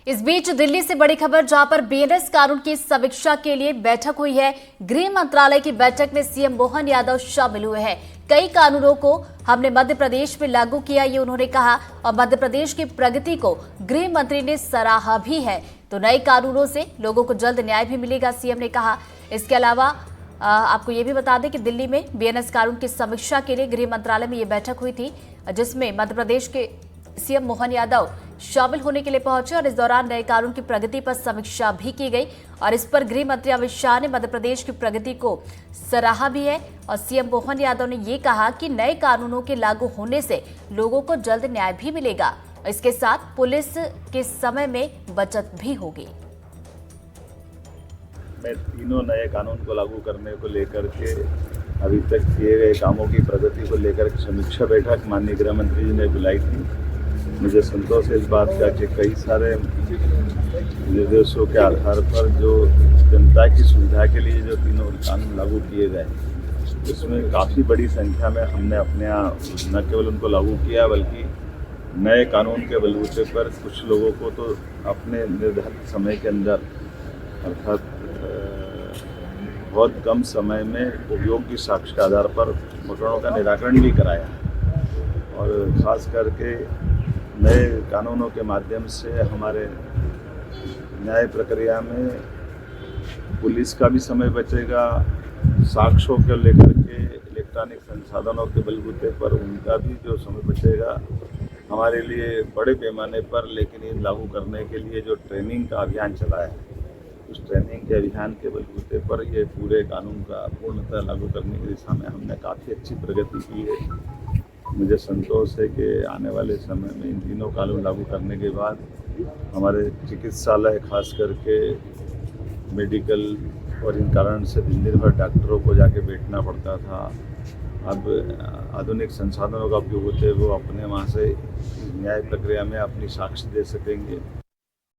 इस बीच दिल्ली से बड़ी खबर, जहां पर बीएनएस कानून की समीक्षा के लिए बैठक हुई है। गृह मंत्रालय की बैठक में सीएम मोहन यादव शामिल हुए हैं। कई कानूनों को हमने मध्य प्रदेश में लागू किया, ये उन्होंने कहा, और मध्य प्रदेश की प्रगति को गृह मंत्री ने सराहा भी है। तो नए कानूनों से लोगों को जल्द न्याय भी मिलेगा, सीएम ने कहा। इसके अलावा आपको ये भी बता दें कि दिल्ली में बीएनएस कानून की समीक्षा के लिए गृह मंत्रालय में ये बैठक हुई थी, जिसमें मध्य प्रदेश के सीएम मोहन यादव शामिल होने के लिए पहुंचे और इस दौरान नए कानून की प्रगति पर समीक्षा भी की गई। और इस पर गृह मंत्री अमित शाह ने मध्य प्रदेश की प्रगति को सराहा भी है। और सीएम मोहन यादव ने ये कहा कि नए कानूनों के लागू होने से लोगों को जल्द न्याय भी मिलेगा। इसके साथ पुलिस के समय में बचत भी होगी। मैं तीनों नए कानून को लागू करने को लेकर के अभी तक किए गए कामों की प्रगति को लेकर समीक्षा बैठक माननीय गृह मंत्री जी ने बुलाई थी। मुझे संतोष है इस बात का कि कई सारे निर्देशों के आधार पर जो जनता की सुविधा के लिए जो तीनों कानून लागू किए गए, उसमें काफ़ी बड़ी संख्या में हमने अपने यहाँ न केवल उनको लागू किया, बल्कि नए कानून के बलबूते पर कुछ लोगों को तो अपने निर्धारित समय के अंदर, अर्थात बहुत कम समय में उपयोग की साक्ष्य के आधार पर प्रकरणों का निराकरण भी कराया। और ख़ास करके नए कानूनों के माध्यम से हमारे न्याय प्रक्रिया में पुलिस का भी समय बचेगा, साक्ष्यों को लेकर के इलेक्ट्रॉनिक संसाधनों के बलबूते पर उनका भी जो समय बचेगा। हमारे लिए बड़े पैमाने पर लेकिन ये लागू करने के लिए जो ट्रेनिंग का अभियान चला है, उस ट्रेनिंग के अभियान के बलबूते पर ये पूरे कानून का पूर्णतः लागू करने की दिशा में हमने काफ़ी अच्छी प्रगति की है। मुझे संतोष है कि आने वाले समय में इन तीनों कानून लागू करने के बाद हमारे चिकित्सालय, खास करके मेडिकल और इन कारण से दिन भर डॉक्टरों को जाके बैठना पड़ता था, अब आधुनिक संसाधनों का उपयोग होते हुए वो अपने वहाँ से न्याय प्रक्रिया में अपनी साक्ष्य दे सकेंगे।